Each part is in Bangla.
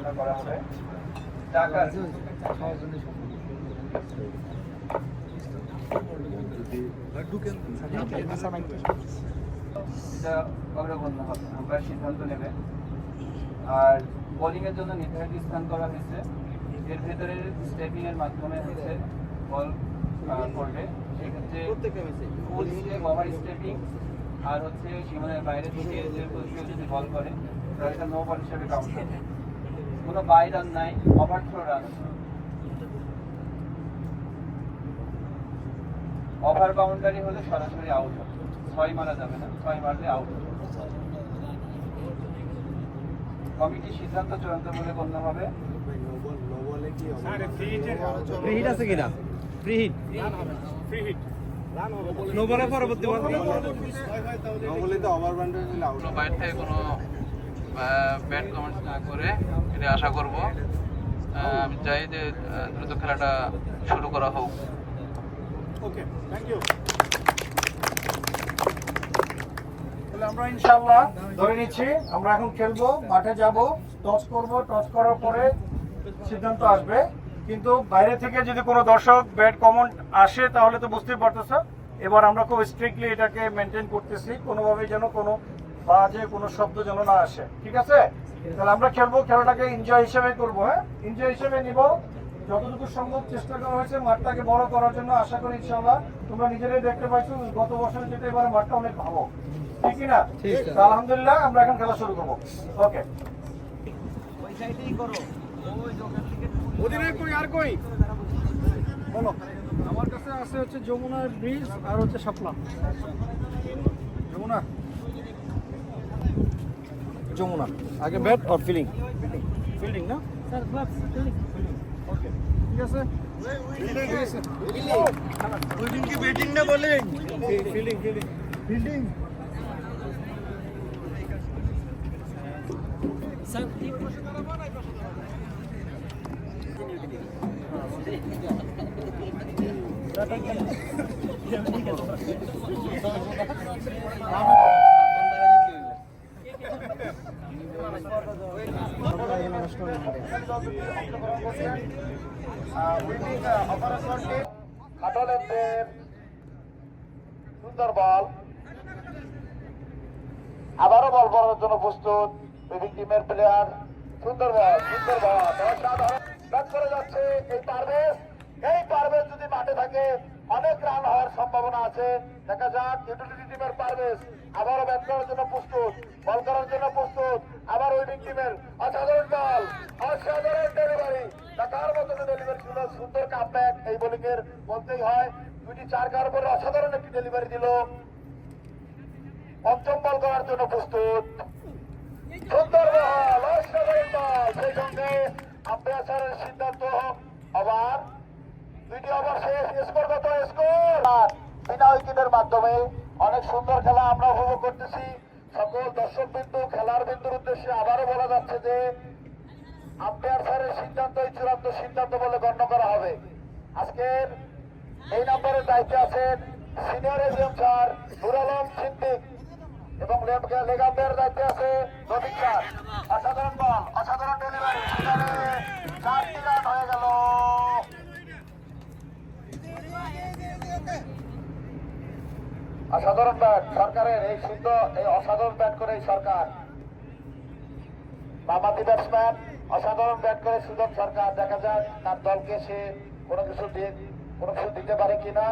পরিচালনা করা হবে। ঢাকার এটা অগ্রগণ্য হবে, আমরা সিদ্ধান্ত নেবে। আর বোলিং এর জন্য নির্ধারিত স্থান করা হয়েছে, এর ভেতরে স্টেপিং এর মাধ্যমে হচ্ছে বল করবে। সেক্ষেত্রে ফুল স্টেপ, ওভার স্টেপিং আর হচ্ছে সীমানার বাইরে থেকে যে কেউ যদি বল করে তাহলে এটা নো বল হিসেবে কাউন্ট হবে। কোনো বাই রান নাই, over throw run. Over boundary হলে সরাসরি আউট হবে, 6 মারা যাবে না, 6 মারলে আউট হবে। কমিটি সিদ্ধান্ত চূড়ান্ত বলে গণ্য হবে। ফ্রি হিট আছে কিনা? ফ্রি হিট নো বলে পরবর্তী বল নো বলে তো ওভার বাউন্ডারি হলে আউট। বাইরে থেকে কোনো ব্যাড কমেন্টস না করে এটা আশা করব। আমি চাই যে দ্রুত খেলাটা শুরু করা হোক। ওকে, থ্যাংক ইউ। আমরা ইনশাআল্লাহ ধরে নিচ্ছি, আমরা এখন খেলবো, মাঠে যাব, টস করব, টস করার পরে সিদ্ধান্ত আসবে। কিন্তু বাইরে থেকে যদি কোনো দর্শক ব্যাড কমেন্ট আসে তাহলে তো বুঝতেই পারতেছ। এবার আমরা খুব স্ট্রিক্টলি এটাকে মেনটেন করতেছি, কোনোভাবে যেন কোনো বাজে কোনো শব্দ যেন না আসে, ঠিক আছে? তাহলে আমরা খেলবো, খেলাটাকে এনজয় হিসেবে করবো। হ্যাঁ, এনজয় হিসেবে নিব, যতটুকু সম্ভব চেষ্টা করা হয়েছে মাঠটাকে বড় করার জন্য। আশা করি ইনশাআল্লাহ তোমরা নিজেরাই দেখতে পাইছো গত বছর যেটা এবার মাঠটা অনেক ভালো, ঠিক না? আলহামদুলিল্লাহ, আমরা এখন খেলা শুরু করবো। ওকে, বলো। আমার কাছে আছে হচ্ছে যমুনা ব্রিজ আর হচ্ছে শাপলা। যমুনা যমুনা আগে ব্যাট আর ফিল্ডিং। ফিল্ডিং না স্যার, গ্লাভস ফিল্ডিং। ওকে, ঠিক আছে। ফিল্ডিং কি ব্যাটিং না bowling? Fielding fielding fielding. Sir সুন্দর বল, আবারও বল করার জন্য প্রস্তুত উইভিং টিমের প্লেয়ার। সুন্দর বল, সুন্দর বল, অসাধারণ ব্যাট করে যাচ্ছে এই পারভেজ যদি মাঠে থাকে অনেক রান হওয়ার সম্ভাবনা আছে। দেখা যাক ইউটিলিটি টিমের পারভেজ আবারও ব্যাট করার জন্য প্রস্তুত, বল করার জন্য প্রস্তুত। আবার উইভিং টিমের অসাধারণ বল, অসাধারণ ডেলিভারি, দেখার মতো ডেলিভারি ছিল। সুন্দর কামব্যাক এই বোলিং এর বলতেই হয়। 2টি 4 কার উপরে অসাধারণ একটি ডেলিভারি দিল। পঞ্চম বল করার জন্য প্রস্তুত, সুন্দর বল, অসাধারণ বল। সেই সঙ্গে আম্পায়ারের সিদ্ধান্ত আবার 2টি ওভার শেষ, স্কোর কত? স্কোর বিনা উইকেটের মাধ্যমে অনেক সুন্দর খেলা আমরা উপভোগ করতেছি। সকল দর্শক বিন্দু, খেলার বিন্দুর উদ্দেশ্যে আবারও বলা যাচ্ছে যে আম্পায়ার স্যারের সিদ্ধান্তই চূড়ান্ত সিদ্ধান্ত বলে গণ্য করা হবে। আজকের এই নম্বরের দায়িত্বে আছেন senior AGM sir Nur Alam Siddique এবং লেগ আম্পায়ারের দায়িত্বে আছে রফিক স্যার। অসাধারণ বল, অসাধারণ ডেলিভারি, 4টি রান হয়ে গেল। অসাধারণ ব্যাট সরকারের, এই সুন্দর এই অসাধারণ ব্যাট করে এই সরকার। বামাতি ব্যাটসম্যান, অসাধারণ ব্যাট করে সুজন সরকার। দেখা যাক তার দলকে সে কোনো কিছু দিতে পারে কিনা।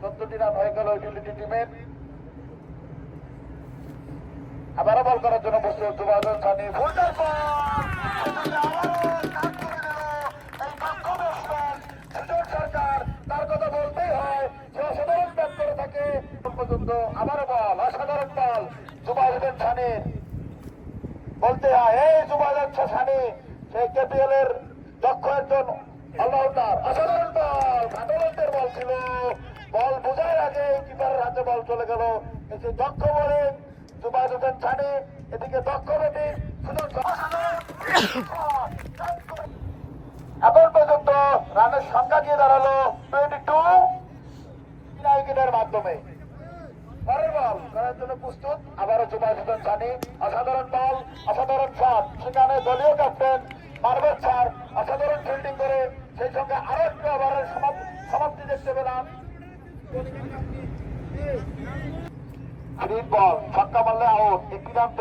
14টি রান হয়ে গেল ইউটিলিটি টিমের। আবারও বল করার জন্য প্রস্তুত যুবাদন সানি। ফুলটার বল, সুজন সরকার, তার কথা বলতেই হয়, সে অসাধারণ ব্যাট করে থাকে পর্যন্ত। আবারও বল, অসাধারণ বল যুবাদন সানির, বলতে হয় এই যুবাদন সানি সেই কেপিএল এর দক্ষ একজন অলরাউন্ডার। অসাধারণ বল, ঘাটলের বল ছিল, বল বোঝার আগে কিপারের হাতে বল চলে গেল। এসে দক্ষ বোলিং যুবাদন সানি, এদিকে দক্ষ ব্যাটিং সুজন। এখন পর্যন্ত রানের সংখ্যা গিয়ে দাঁড়ালো 22 বিনা উইকেটের মাধ্যমে। পরের বল করার জন্য প্রস্তুত আবারও যুবাদন সানি। অসাধারণ বল, অসাধারণ শট, সেখানে দলীয় ক্যাপ্টেন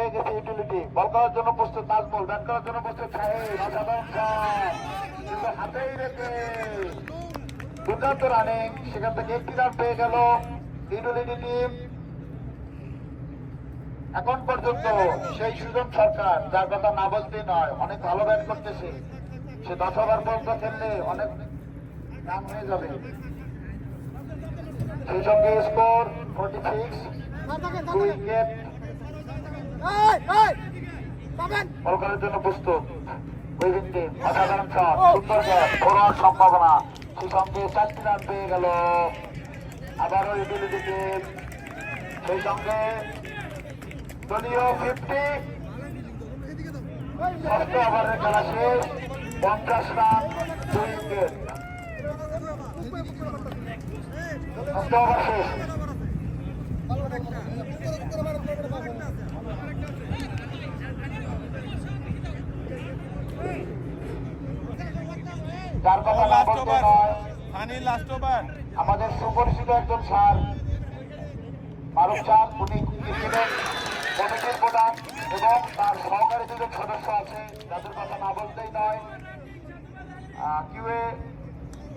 পেয়ে গেছে ইউটিলিটি। বল করার জন্য প্রস্তুত নাজমুল, ব্যাট করার জন্য প্রস্তুত শাহিদ। অসাধারণ শট, কিন্তু হাতেই রেখে দুর্দান্ত রানিং। সেখান থেকে একটি রান পেয়ে গেল ইউটিলিটি টিম। এখন পর্যন্ত সেই সুজন সরকার, যার কথা না বলতেই নয়, অনেক ভালো ব্যাট করতেছে। সে 10 ওভার পর্যন্ত খেললে অনেক রান হয়ে যাবে। সেই সঙ্গে স্কোর 46, 2 উইকেট। বল করার জন্য প্রস্তুত উইকেট টিম। অসাধারণ শট, সুন্দর ব্যাট, ফরওয়ার্ড সম্ভাবনা। সেই সঙ্গে 4টি রান পেয়ে গেল আবারও ইউটিলিটি টিম। সেই সঙ্গে দলীয় 50। 6ষ্ঠ ওভারের খেলা শেষ, 50 রান, 2 উইকেট। 6ষ্ঠ ওভার শেষ। যার কথা না বলতে নয়, আমাদের সুপরিচিত একজন স্যার মারুফ স্যার, উনি ক্রিকেটের কমিটির প্রধান এবং তার সহকারী দুজন সদস্য আছে, যাদের কথা না বলতেই নয়। কিউএ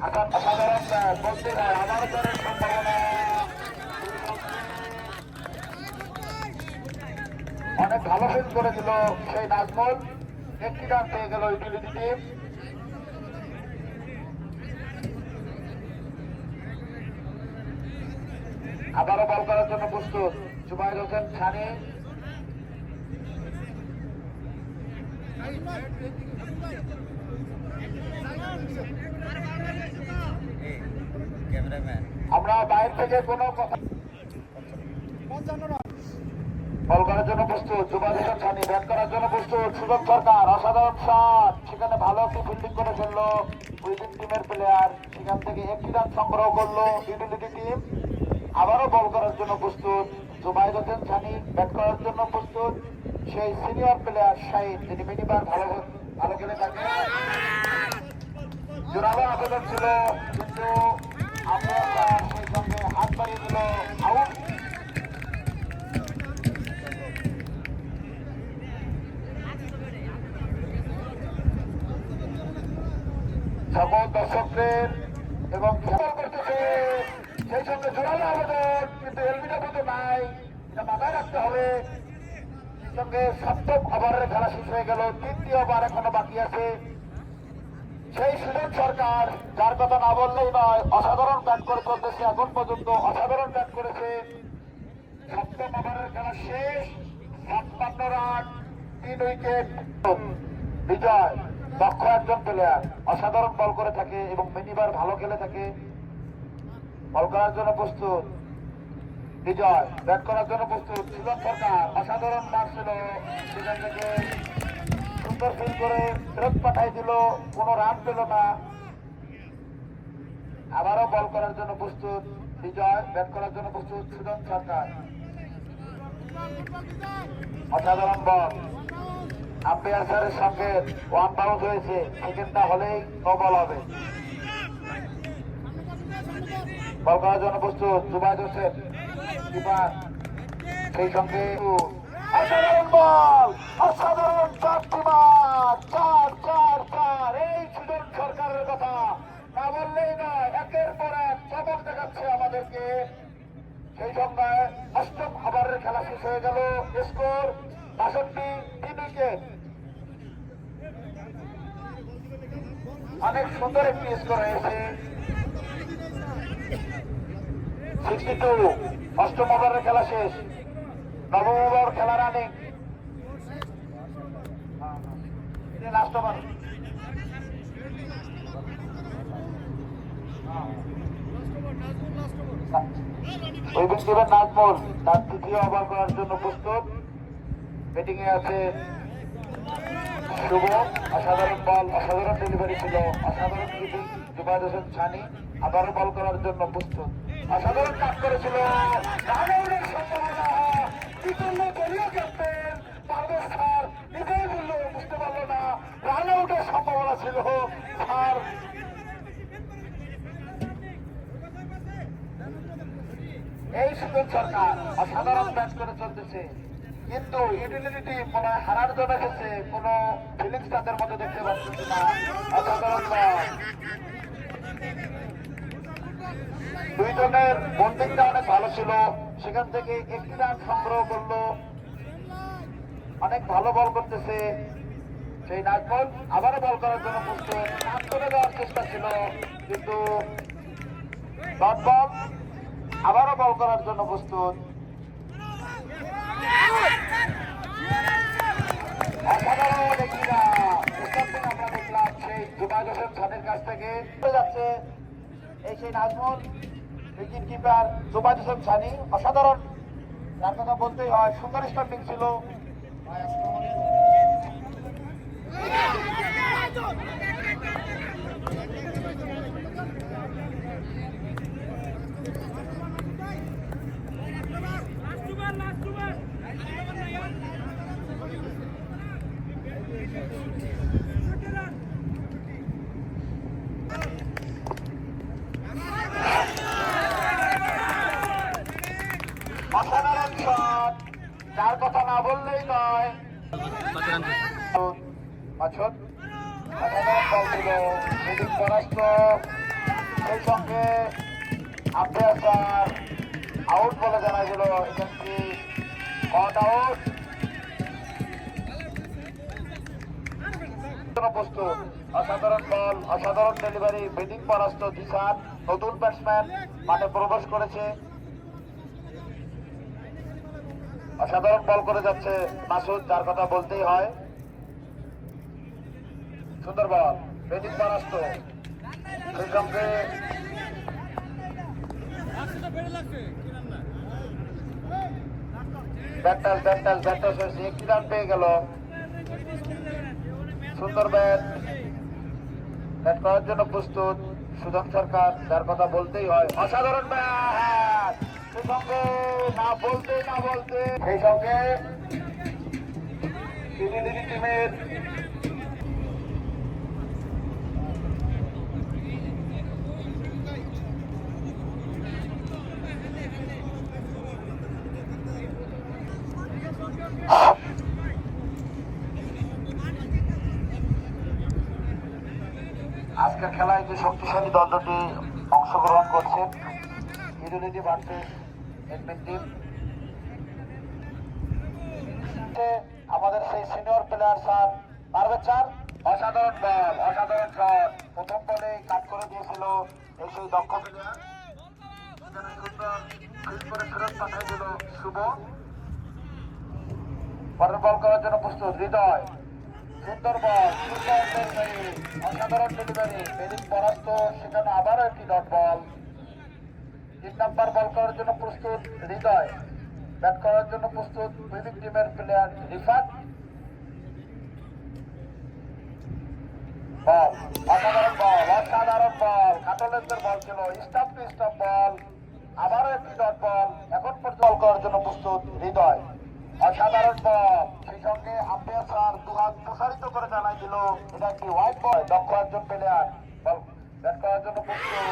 হাসান অসাধারণ বলতে হয়, আমার দলের সম্ভাবনা অনেক ভালো ফিল করে দিল সেই নাজমুল। একটি রান পেয়ে গেল ইউটিলিটি টিম। আবারও বল করার জন্য প্রস্তুত জুবাইর হোসেন সানি। আমরা বাইরে থেকে কোনো কথা বল করার জন্য প্রস্তুত জুবাইর হোসেন সানি, ব্যাট করার জন্য প্রস্তুত সুজন সরকার। অসাধারণ শট, সেখানে ভালো একটি ফিল্ডিং করে ফেললো উইকেট টিমের প্লেয়ার। সেখান থেকে একটি রান সংগ্রহ করলো ইউটিলিটি টিম। আবারও বল করার জন্য প্রস্তুত জুবাইর হোসেন সানি, ব্যাট করার জন্য প্রস্তুত সেই সিনিয়র প্লেয়ার শাহিদ, যিনি মিনিবার ভালো খেলে থাকে। জোরালো আবেদন ছিল, কিন্তু আমরা সেই সঙ্গে হাত বাড়িয়ে দিল আউট। সকল দর্শকদের এবং খেলা করতেছে, সেই সঙ্গে জোরালো আবেদন, কিন্তু এলবিটা মতো নাই, এটা মাথায় রাখতে হবে। সঙ্গে 7ম ওভারের খেলা শেষ হয়ে গেল, 3টি ওভার এখনো বাকি আছে। সেই সুজন সরকার, যার কথা না বললেই নয়, অসাধারণ ব্যাট করে চলতেছে এখন পর্যন্ত, অসাধারণ ব্যাট করেছে। 7ম ওভারের খেলা শেষ, 56 রান, 3 উইকেট। বিজয় দক্ষ একজন প্লেয়ার, অসাধারণ বল করে থাকে এবং মিনিবার ভালো খেলে থাকে। বল করার জন্য প্রস্তুত বিজয়, ব্যাট করার জন্য প্রস্তুত সুজন সরকার। অসাধারণ মার ছিল, সেখান থেকে সুন্দর ফিল করে ফেরত পাঠাই দিল, কোনো রান পেল না। আবারও বল করার জন্য প্রস্তুত বিজয়, ব্যাট করার জন্য প্রস্তুত সুজন সরকার। অসাধারণ বল, আম্পায়ার স্যারের সঙ্গে 1 বাউন্স হয়েছে, সেকেন্ডটা হলেই নো বল হবে। বল করার জন্য প্রস্তুত জুবাইর হোসেন কিপার, সেই সঙ্গে অসাধারণ বল, অসাধারণ 4টি মার, 4 এই সুজন সরকারের কথা না বললেই নয়, একের পর এক চমক দেখাচ্ছে আমাদেরকে। সেই সঙ্গে 8ম ওভারের খেলা শেষ হয়ে গেল, স্কোর 62, 3 উইকেট। অনেক সুন্দর একটি স্কোর হয়েছে, 62। 8ম ওভারের খেলা শেষ, 9ম ওভার খেলা running. Last over wicket keeper Nazmul তার 3য় ওভার করার জন্য প্রস্তুত। ব্যাটিং এ আছে শুভ, অসাধারণ বল, অসাধারণ ডেলিভারি ছিল, অসাধারণ ফিল্ডিং জুবাইর হোসেন সানি। আবারও বল করার জন্য প্রস্তুত, অসাধারণ কাজ করেছিল। রানআউটের সম্ভাবনা, দলীয় ক্যাপ্টেন পারভেজ স্যার নিজেই বলল, বুঝতে পারলো না রানআউটের সম্ভাবনা ছিল। স্যার এই সুজন সরকার অসাধারণ ব্যাট করে চলতেছে, কিন্তু ইউটিলিটি টিম মনে হয় হারার জন্য এসেছে, কোনো ফিলিংস তাদের মধ্যে দেখতে পাচ্ছি না। অসাধারণ বল। দুইজনের বন্ডিংটা অনেক ভালো ছিল, সেখান থেকে একটি রান সংগ্রহ করলো। অনেক ভালো বল করতেছে সেই নাজমুল, আবারও বল করার জন্য প্রস্তুত। রান করে দেওয়ার চেষ্টা ছিল কিন্তু ডট বল, আবারও বল করার জন্য প্রস্তুত। অসাধারণ একটি রান আমরা দেখলাম সেই জুবাইর হোসেন খানের কাছ থেকে যাচ্ছে এই সেই নাজমুল, উইকেট কিপার জুবাইর হোসেন সানি। অসাধারণ, তার কথা বলতেই হয়, সুন্দর স্টাম্পিং ছিল। অসাধারণ শট, যার কথা না বললেই নয়। অসাধারণ বল ছিল, এদিক পরাস্ত, সেই সঙ্গে আব্বাসার আউট বলে জানা গেল। এখানটি কট আউট। প্রস্তুত, অসাধারণ বল, অসাধারণ ডেলিভারি, ব্যাটিং পরাস্ত জিসান। নতুন ব্যাটসম্যান মাঠে প্রবেশ করেছে, অসাধারণ বল করে যাচ্ছে মাসুদ, যার কথা বলতেই হয়। সুন্দর বল, ব্যাটিং পরাস্ত, সেই সঙ্গে ব্যাটাস হয়েছে, একটি রান পেয়ে গেল। সুন্দর ব্যাট করার জন্য প্রস্তুত সুজন সরকার, যার কথা বলতেই হয়। অসাধারণ ব্যাট, সেই সঙ্গে না বলতে সেই সঙ্গে টিমের আজকের খেলায় যে শক্তিশালী দল দুটি অংশগ্রহণ করছে, ইউটিলিটি ভার্সেস এডমিন টিম। আমাদের সেই senior player sir Parvez sir, অসাধারণ বল, অসাধারণ শট, প্রথম বলে কাট করে দিয়েছিল এই সেই দক্ষ প্লেয়ার। সুন্দর ফিল্ড করে ফেরত পাঠিয়ে দিল শুভ। পরের বল করার জন্য প্রস্তুত হৃদয়। সুন্দর বল, সুন্দর ডেলিভারি, অসাধারণ ডেলিভারি, ব্যাটিং পরাস্ত, সেখানে আবারও একটি ডট বল। 3 নাম্বার বল করার জন্য প্রস্তুত হৃদয়, ব্যাট করার জন্য প্রস্তুত উইনিং টিমের প্লেয়ার রিফাত। বল, অসাধারণ বল, অসাধারণ বল, কাটলেন্সের বল ছিল, স্টাম্প টু স্টাম্প বল, আবারও একটি ডট বল। এখন পর্যন্ত বল করার জন্য প্রস্তুত হৃদয়, অসাধারণ বল। সেই সঙ্গে আম্পায়ার স্যার দুহাত প্রসারিত করে জানাই দিল এটা একটি হোয়াইট বল। দক্ষ একজন প্লেয়ার, বল ব্যাট করার জন্য প্রস্তুত।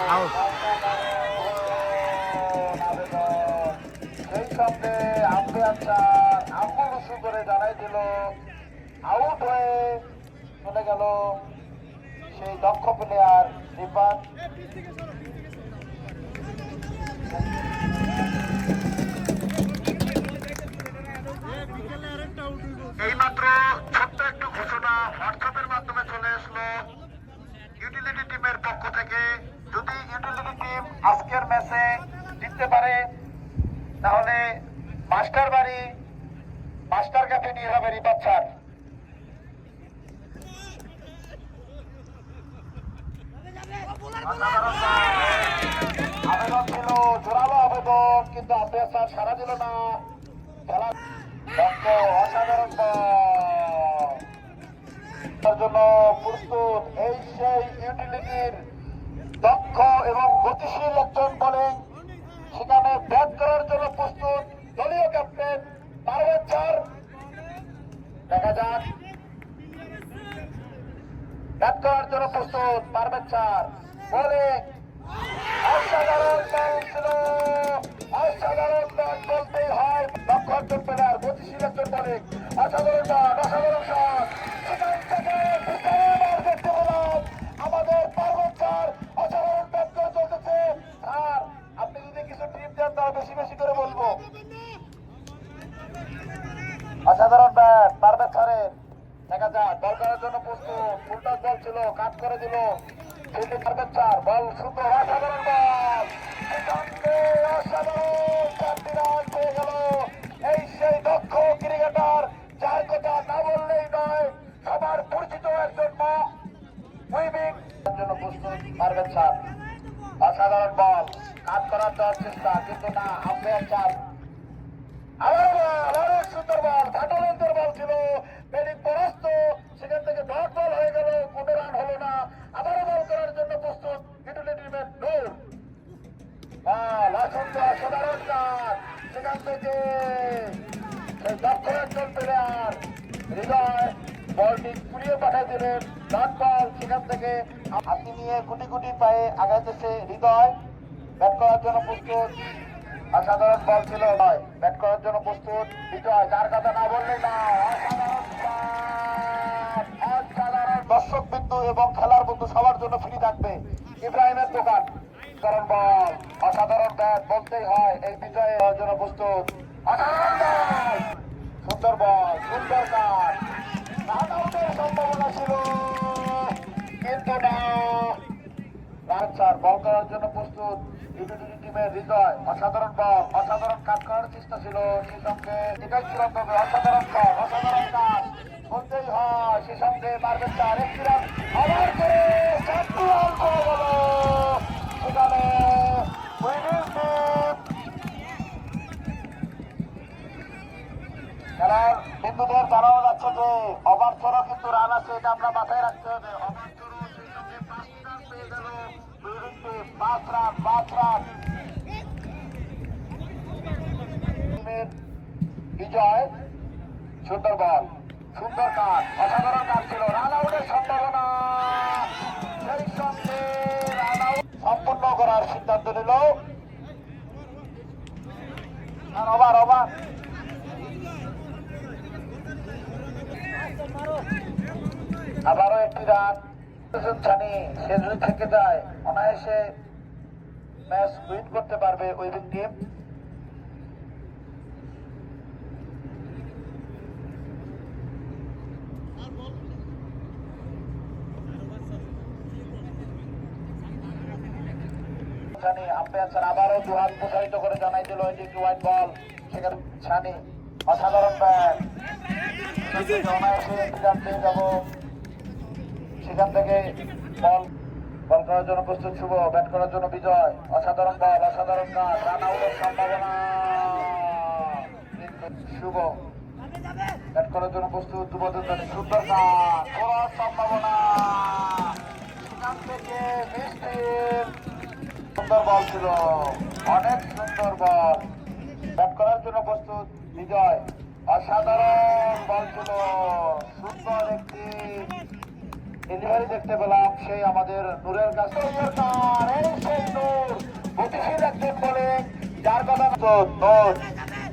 সেই সঙ্গে আম্পায়ার স্যার আঙ্গুল উঁচু করে জানাই দিল আউট হয়ে চলে গেল সেই দক্ষ প্লেয়ার রিফাত। এইমাত্র ছোট্ট একটু ঘোষণা হোয়াটসঅ্যাপের মাধ্যমে চলে আসলো ইউটিলিটি টিমের পক্ষ থেকে। যদি ইউটিলিটি টিম আজকের ম্যাচে জিততে পারে তাহলে মাস্টার কাছে নিয়ে যাবে রিফাত স্যার। আবেদন ছিল, জোরালো আবেদন, কিন্তু আম্পায়ার স্যার সাড়া দিল না। খেলা অসাধারণ জন্য প্রস্তুত এই সেই ইউটিলিটির দক্ষ এবং গতিশীল একজন বোলিং, সেখানে ব্যাট করার জন্য প্রস্তুত দলীয় ক্যাপ্টেন পারভেজ স্যার। দেখা যাক, ব্যাট করার জন্য প্রস্তুত পারভেজ স্যার। বোলিং অসাধারণ ছিল, অসাধারণ ব্যাট বলতেই হয়। লক্ষ্য একজন প্লেয়ার, গতিশীল একজন বলিং, অসাধারণ ব্যাট, অসাধারণ শট। সেখান থেকে বিশাল বার দেখতে পেলাম আমাদের পার্বত স্যার অসাধারণ ব্যাট করে চলতেছে। আর আপনি যদি কিছু টিপ দেন তাহলে বেশি বেশি করে বলবো। অসাধারণ ব্যাট পার্বত স্যারের, দেখা যাক বল করার জন্য প্রস্তুত। ফুলটাস বল ছিল, কাট করে দিল ফিল্ডিং পার্বত স্যার। বল সুন্দর, অসাধারণ বল, সেখানে অসাধারণ 4টি রান পেয়ে গেল এই সেই দক্ষ ক্রিকেটার যার কথা না বললেই নয়, সবার পরিচিত একজন উইভিং জন্য প্রস্তুত পার্বত স্যার। অসাধারণ বল, কাট করার দেওয়ার চেষ্টা, কিন্তু না, আম্পায়ার চার। আবারও বল, অনেক সুন্দর বল, ফাটালন্তর বল ছিল, ব্যাটিং পরাস্ত, সেখান থেকে ডট বল হয়ে গেল, কোনো রান হলো না। আবারও বল করার জন্য প্রস্তুত ইউটিলিটি ম্যান নূর। বল অসুন্দর, অসাধারণ কাজ, সেখান থেকে সেই দক্ষ একজন প্লেয়ার হৃদয় বলটি কুড়িয়ে পাঠিয়ে দিলেন, ডট বল। সেখান থেকে হাতি নিয়ে গুটি গুটি পায়ে আগাইতেছে হৃদয়, ব্যাট করার জন্য প্রস্তুত। অসাধারণ বল ছিল, নয় ব্যাট করার জন্য প্রস্তুত বিজয়, যার কথা না বললেই না। অসাধারণ shot, অসাধারণ। দর্শক বিন্দু এবং খেলার বন্ধু সবার জন্য ফ্রি থাকবে ইব্রাহিমের দোকান। কারণ বল, অসাধারণ ব্যাট বলতেই হয় এই বিজয়ে হওয়ার জন্য প্রস্তুত। অসাধারণ বল, সুন্দর বল, সুন্দর কাজ, রান আউটের সম্ভাবনা ছিল কিন্তু না। বল করার জন্য প্রস্তুত ইউটিলিটি টিমের হৃদয়। অসাধারণ বল, অসাধারণ কাজ করার চেষ্টা ছিল, সেই সঙ্গে এটাই চূড়ান্ত হবে। অসাধারণ বল, অসাধারণ কাজ বলতেই হয়, সেই সঙ্গে পারবেন চার। একটি রান আবার করে 4টি রান করে গেল সেখানে উইনিং টিম। খেলার বিন্দুদের জানানো যাচ্ছে যে ওভার থ্রো কিন্তু রান আছে, এটা আমরা মাথায় রাখতে হবে। ওভার থ্রো, সেই সঙ্গে 5টি রান পেয়ে গেল উইনিং টিম। 5 run, 5 run. টিমের বিজয়, সুন্দর বল, সুন্দর কাজ, অসাধারণ কাজ ছিল, রান আউটের সম্ভাবনা, সেই সঙ্গে রান আউট সম্পূর্ণ করার সিদ্ধান্ত নিল। ওভার ওভার আবারও একটি রান ছানি, সে যদি থেকে যায় অনায়াসে ম্যাচ উইন করতে পারবে উইভিং টিম। আম্পায়ার স্যার আবারও দুহাত প্রসারিত করে জানাই দিল এটি একটি ওয়াইড বল। সেখানে ছানি, অসাধারণ ব্যাট, অনায়াসে একটি রান পেয়ে যাব। সেখান থেকে বল করার জন্য প্রস্তুত শুভ, ব্যাট করার জন্য বিজয়। অসাধারণ বল, অসাধারণ কাজ, রান আউটের সম্ভাবনা শুভ, ব্যাট করার জন্য প্রস্তুত যুবদুর্দানি। সুন্দর কাজ করার সম্ভাবনা, সেখান থেকে মিস্টির সুন্দর বল ছিল, অনেক সুন্দর বল, ব্যাট করার জন্য প্রস্তুত বিজয়। অসাধারণ বল ছিল, সুন্দর একটি ডেলিভারি দেখতে পেলাম সেই আমাদের নূরের কাছে। সেই নূর গতিশীল একজন বলে, যার কথা নূর।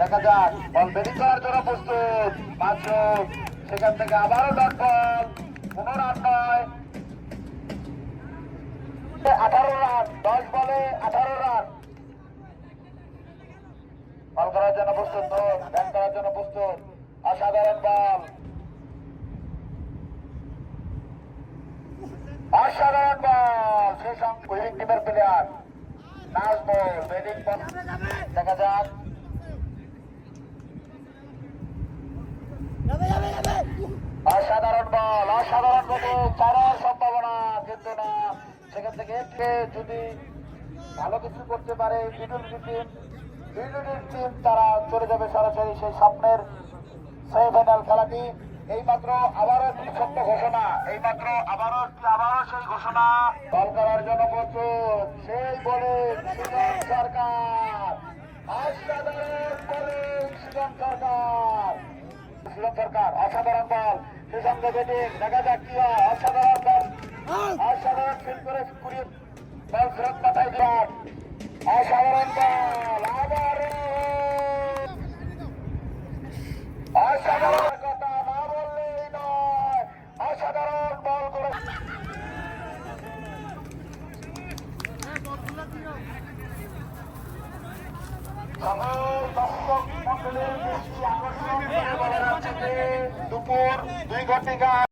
দেখা যাক বল ব্যাটিং করার জন্য প্রস্তুত 5 রান। সেখান থেকে আবারও ডট বল, 15 রান নয়, 18 রান, 10 বলে 18 রান। বল করার জন্য প্রস্তুত নূর, ব্যাট করার জন্য প্রস্তুত। অসাধারণ বল, অসাধারণ বল, সেই সঙ্গে উইভিং টিমের প্লেয়ার নাজমুল ব্যাটিং বল। দেখা যাক অসাধারণ বল, অসাধারণ ভাবে চারার সম্ভাবনা কিন্তু না। সেখান থেকে যদি ভালো কিছু করতে পারে ইউটিলিটি টিম, তারা চলে যাবে সরাসরি সেই স্বপ্নের সেমিফাইনাল খেলাটি। এইমাত্র আবারও একটি সত্য ঘোষণা, এইমাত্র আবারও সেই ঘোষণা। বল করার জন্য প্রস্তুত সেই বলে সুজন সরকার, অসাধারণ বলে সুজন সরকার, অসাধারণ বল, সে সঙ্গে ব্যাটিং। দেখা যাক কি হয়, অসাধারণ বল, অসাধারণ ফিল্ড করে কুড়িয়ে বল ফেরত পাঠাই দিলাম। অসাধারণ বল, আবার সকল দর্শক মন্ডলের দৃষ্টি আকর্ষণ করে বলা যাচ্ছে যে দুপুর 2 ঘটিকা